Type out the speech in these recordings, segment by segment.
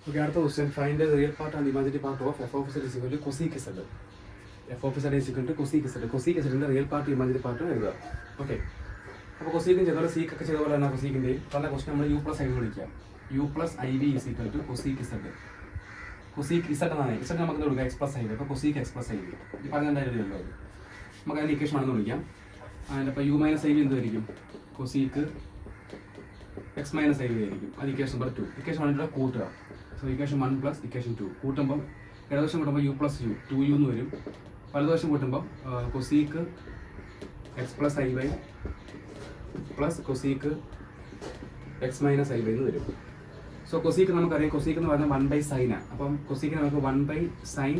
Okay, അടുത്ത question. Find the real part and imaginary part of F of Z is equal to cosec Z. F of Z is equal to cosec Z. Cosec ഇസഡിന്റെ real part imaginary part എഴുതുക. Okay, അപ്പോൾ കൊസീക്കും ചെയ്തപോലെ സീക്കൊക്കെ ചെയ്ത പോലെ തന്നെ കൊസീക്കിൻ്റെയും പറഞ്ഞ question നമ്മൾ U plus I V വിളിക്കാം. U plus I V is equal to cosec Z. Cosec Z എന്നാണ്. ഇസഡ് നമുക്ക് എന്ത് കൊടുക്കാം? X plus I V. അപ്പോൾ cosec X plus I V ഈ പറഞ്ഞ എന്തായാലും അത് നമുക്ക് അതിന് ഇക്വേഷൻ ആണെന്ന് വിളിക്കാം. അതിൻ്റെ അപ്പോൾ യു മൈനസ് ഐ വി എന്തായിരിക്കും? Cosec x minus i v ആയിരിക്കും. അത് ഇക്വേഷൻ നമ്പർ 2. ഇക്വേഷൻ 1 കൂട്ടുക. സോ ഇക്വേഷൻ 1 പ്ലസ് ഇക്വേഷൻ 2 കൂട്ടുമ്പം ഇടതുവശം കൂട്ടുമ്പോൾ യു പ്ലസ് യു 2u എന്ന് വരും. വലതുവശം കൂട്ടുമ്പോൾ cosec x plus I Y plus cosec x minus I Y എന്ന് വരും. സോ കൊസീക്ക് നമുക്കറിയാം, കൊസീക്ക് എന്ന് പറഞ്ഞാൽ 1/സൈനാണ്. അപ്പം കൊസീക്ക് നമുക്ക് 1/സൈൻ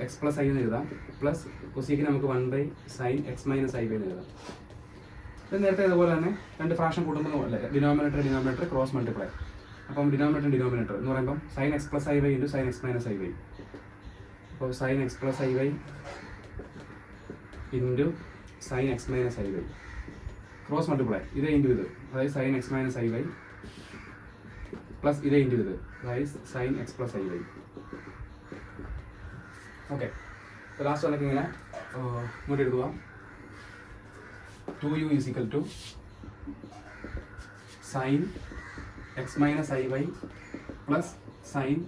എക്സ് പ്ലസ് ഐ എന്ന് എഴുതാം. പ്ലസ് കൊസീക്ക് നമുക്ക് 1/സൈൻ എക്സ് മൈനസ് ഐ വൈ എന്ന് എഴുതാം. ഇത് നേരത്തെ അതുപോലെ തന്നെ രണ്ട് ഫ്രാക്ഷൻ കൂട്ടുമ്പോൾ അല്ലേ, ഡിനോമിനേറ്റർ ക്രോസ് മൾട്ടിപ്ലൈ. അപ്പം ഡിനോമിനേറ്റർ എന്ന് പറയുമ്പം sine X plus I Y into sine X minus I Y. അപ്പോൾ sine X plus I Y into sine X minus I Y cross multiply. ഇതേ ഇൻറ്റു ഇത്, അതായത് sine X minus I Y plus ഇതേ into ഇത്, അതായത് sine X plus I Y. Okay, അപ്പോൾ last വന്നിട്ട് ഇങ്ങനെ ഇങ്ങോട്ട് എഴുതുക. 2u is equal to sin x minus iy plus sin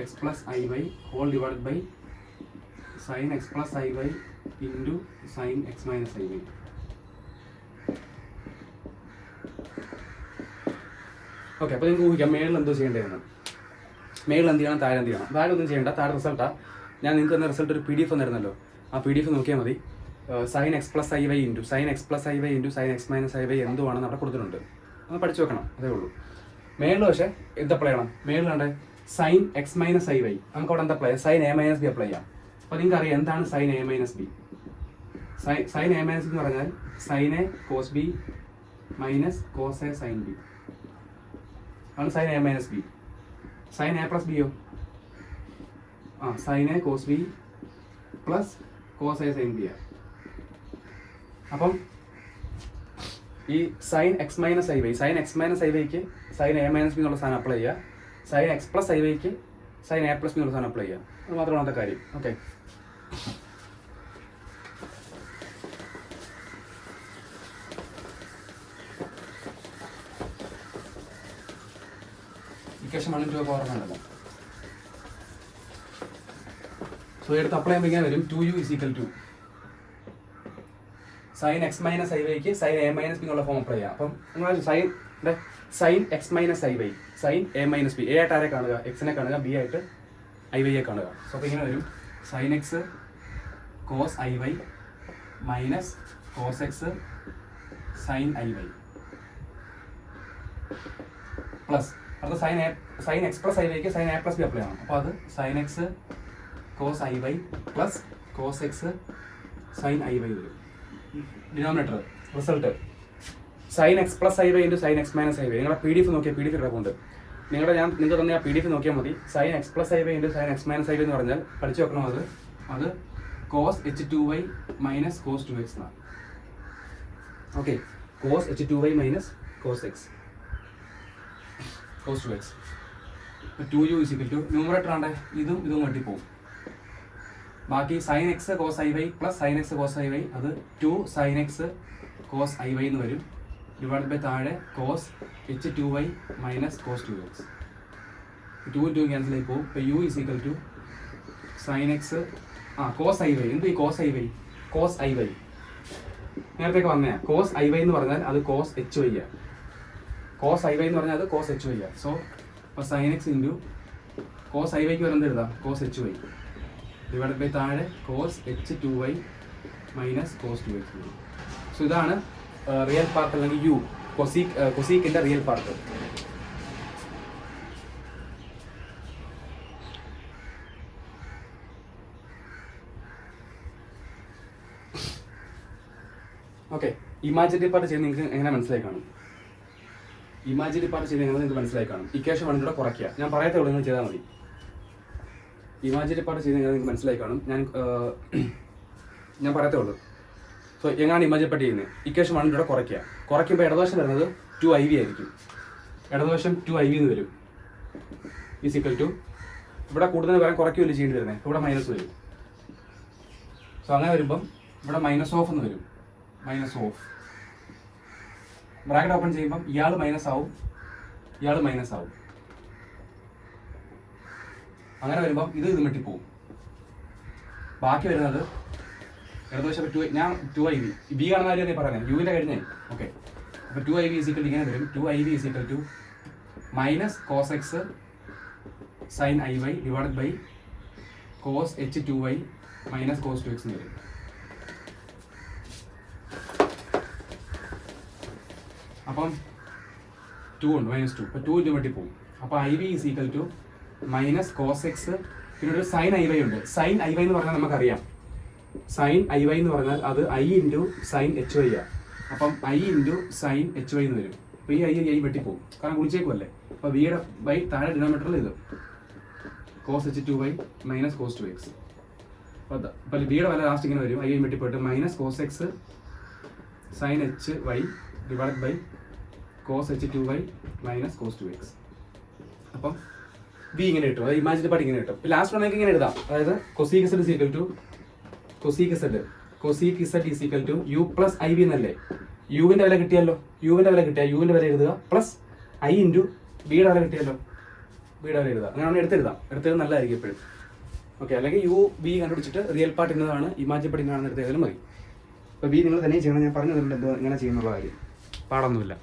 x plus iy whole divided by sin x plus iy into sin x minus iy. Okay, അപ്പോൾ നിങ്ങൾക്ക് ഊഹിക്കാം മേളിൽ എന്തോ ചെയ്യേണ്ടതെന്ന്. മേളിൽ എന്ത് ചെയ്യണം, താഴെ എന്ത് ചെയ്യണം? താഴെ ഒന്നും ചെയ്യേണ്ട, താഴെ റിസൾട്ടാണ്. ഞാൻ നിങ്ങൾക്ക് തന്ന റിസൾട്ട് ഒരു PDF തന്നിരുന്നല്ലോ, ആ PDF നോക്കിയാൽ മതി. Sine X plus I Y into sine X plus I Y into sine X minus I Y എന്തുവാണെന്ന് അവിടെ കൊടുത്തിട്ടുണ്ട്. അത് പഠിച്ചു വെക്കണം, അതേ ഉള്ളൂ. മേളിൽ പക്ഷേ എന്ത് അപ്ലൈ ചെയ്യണം? മേളിലുണ്ട് sine X minus I Y. നമുക്ക് അവിടെ എന്താ അപ്ലൈ ചെയ്യാം? Sine A minus B apply ചെയ്യാം. അപ്പോൾ നിങ്ങൾക്ക് അറിയാം എന്താണ് sine A minus B. Sine A minus B എന്ന് പറഞ്ഞാൽ sine A cos B minus cos A sine B ആണ് sine A minus B. Sine A plus ബിയോ? Sine A cos B plus cos A sine B ആണ്. അപ്പം ഈ sine X minus I y, sign X minus i വൈക്ക് sine A minus b എന്നുള്ള സാധനം apply ചെയ്യുക. Sign X plus I വൈക്ക് sine A plus B എന്നുള്ള സാധനം അപ്ലൈ ചെയ്യുക. അത് മാത്രമാണ് അന്നത്തെ കാര്യം. ഓക്കെ, ഇക്വേഷൻ 1 2 ഉണ്ടല്ലോ. സോ എടുത്ത് അപ്ലൈ ചെയ്യുമ്പോൾ ഇങ്ങനെ വരും. 2u is equal to sine X minus i വൈക്ക് സൈൻ എ മൈനസ് ബി എന്നുള്ള ഫോം അപ്ലൈ ചെയ്യാം. അപ്പം നിങ്ങൾ sine X minus I y sine A minus b. A ആയിട്ട് ആരെ കാണുക? എക്സിനെ കാണുക. ബി ആയിട്ട് ഐ വൈയെ കാണുക. സോ അപ്പോൾ ഇങ്ങനെ വരും sine X cos I Y minus cos X sine I Y plus അടുത്ത സൈൻ എക്സ് പ്ലസ് ഐ വൈക്ക് sine A plus B apply ചെയ്യണം. അപ്പോൾ അത് sine X cos I Y plus cos X sine I Y വരും. Denominator result sine X plus I Y into sine X minus I Y. നിങ്ങളുടെ PDF നോക്കിയാൽ PDF കിടപ്പുണ്ട്. നിങ്ങൾക്ക് തന്നെ ആ PDF നോക്കിയാൽ മതി. Sine X plus I Y into sine X minus I Y എന്ന് പറഞ്ഞാൽ പഠിച്ചു വെക്കണം. അത് cos H2y minus cos 2x എന്നാണ്. Okay, cos H2y minus cos X cos 2x. 2u is equal to numerator ആണ്ടെ ഇതും വെട്ടിപ്പോവും. ബാക്കി sine X cos I Y plus sine X cos I Y അത് 2 sine X cos I Y എന്ന് വരും. Divide by താഴെ cos H2y minus cos 2x. 2 2 cancel ആയി പോകും. ഇപ്പോൾ U is equal to sine X cos I Y. എന്ത് ഈ cos I Y? Cos I Y നേരത്തേക്ക് വന്നേ. കോസ് ഐ വൈ എന്ന് പറഞ്ഞാൽ അത് കോസ് എച്ച് വൈ ആണ്. കോസ് ഐ വൈ എന്ന് പറഞ്ഞാൽ അത് കോസ് എച്ച് വൈ ആണ്. സോ ഇപ്പോൾ sine X into cos I വൈക്ക് വരുന്നത് എഴുതാം cos H Y divide by താഴെ cos H2y minus cos 2x. So ഇതാണ് റിയൽ പാർട്ട് അല്ലെങ്കിൽ യു കൊസീക്കിൻ്റെ real part. Okay, imaginary part ചെയ്ത് നിങ്ങൾക്ക് എങ്ങനെ മനസ്സിലായി കാണും? ഇമാജിനറി പാർട്ട് ചെയ്ത് എങ്ങനെ നിങ്ങൾക്ക് മനസ്സിലായി കാണും? ഇക്വേഷൻ 1 കൂടെ കുറയ്ക്കുക. ഞാൻ പറയത്തേ ഉള്ളൂ, നിങ്ങൾ ചെയ്താൽ മതി. ഇമാജിനറി പാർട്ട് ചെയ്ത് നിങ്ങൾക്ക് മനസ്സിലായി കാണും. ഞാൻ പറയത്തേ ഉള്ളൂ. സോ എങ്ങനെയാണ് ഇമാജിനറി പാർട്ട് ചെയ്യുന്നത്? ഇക്വേഷൻ 1 കൂടെ കുറയ്ക്കുമ്പോൾ ഇടതുവശം വരുന്നത് 2iv ആയിരിക്കും. ഇടതുവശം 2iv എന്ന് വരും. ഈസ് ഈക്വൽ ടു ഇവിടെ കൂടുതൽ വരാൻ കുറയ്ക്കുകയല്ലേ ചെയ്യേണ്ടി വരുന്നത്, ഇവിടെ മൈനസ് വരും. സോ അങ്ങനെ വരുമ്പം ഇവിടെ മൈനസ് ഓഫ് എന്ന് വരും. മൈനസ് ഓഫ് ബ്രാക്കറ്റ് ഓപ്പൺ ചെയ്യുമ്പം ഇയാൾ മൈനസ് ആവും, ഇയാൾ മൈനസ് ആവും. അങ്ങനെ വരുമ്പം ഇത് വെട്ടിപ്പോവും. ബാക്കി വരുന്നത് ഇടതുവശം ഞാൻ 2iv ബി കാണുന്ന കാര്യം പറയുന്നത് യുവിൻ്റെ കഴിഞ്ഞേ. ഓക്കെ, അപ്പോൾ 2iv ഈസ് ഈക്വൽ ഇങ്ങനെ വരും. 2iv is equal to minus cos X sine iy divided by cos h2y minus cos 2x എന്ന് വരും. അപ്പം 2 ഉണ്ട്, -2. അപ്പോൾ 2 ഇൻറ്റു വെട്ടി പോകും. അപ്പോൾ iv is equal to minus cos x, പിന്നെ ഒരു സൈൻ iy ഉണ്ട്. സൈൻ iy എന്ന് പറഞ്ഞാൽ നമുക്കറിയാം, സൈൻ iy എന്ന് പറഞ്ഞാൽ അത് i ഇൻറ്റു സൈൻ hy ആണ്. അപ്പം i ഇൻറ്റു സൈൻ hy എന്ന് വരും. അപ്പോൾ ഈ i വെട്ടിപ്പോകും, കാരണം ഗുണിച്ചേക്കുമല്ലേ. അപ്പോൾ വിയുടെ ബൈ താഴെ ഡിനോമിനേറ്ററിൽ ഇത് cos h2y minus cos 2x. അപ്പോൾ ബിയുടെ വില ലാസ്റ്റ് ഇങ്ങനെ വരും, i വെട്ടിപ്പോയിട്ട് minus cos X sine hy divide by cos h2y minus cos 2x. അപ്പം ബി ഇങ്ങനെ കിട്ടും, അത് ഇമാജിനറി പാർട്ട് ഇങ്ങനെ കിട്ടും. ലാസ്റ്റ് വണ്ണേക്ക് ഇങ്ങനെ എഴുതാം, അതായത് cosec z is equal to cosec z is equal to u plus I v എന്നല്ലേ. യുവിൻ്റെ വില കിട്ടിയല്ലോ, യുവിൻ്റെ വില കിട്ടിയാൽ യുവിൻ്റെ വില എഴുതുക പ്ലസ് ഐ ഇൻറ്റു ബിയുടെ വില കിട്ടിയല്ലോ, ബിയുടെ വില എഴുതുക. അങ്ങനെയാണ് എടുത്തെഴുതാം നല്ലതായിരിക്കും എപ്പോഴും. ഓക്കെ, അല്ലെങ്കിൽ യു ബി കണ്ടുപിടിച്ചിട്ട് റിയൽ പാർട്ട് ഇന്നതാണ് ഇമാജിനറി പാർട്ട് ഇന്നതാണെന്ന് എടുത്ത് എഴുതാനും മതി. അപ്പോൾ ബി നിങ്ങൾ തന്നെ ചെയ്യണം, ഞാൻ പറഞ്ഞു തരുന്നുണ്ട് എന്തോ എങ്ങനെ ചെയ്യുന്നുള്ള കാര്യം, പാടൊന്നുമില്ല.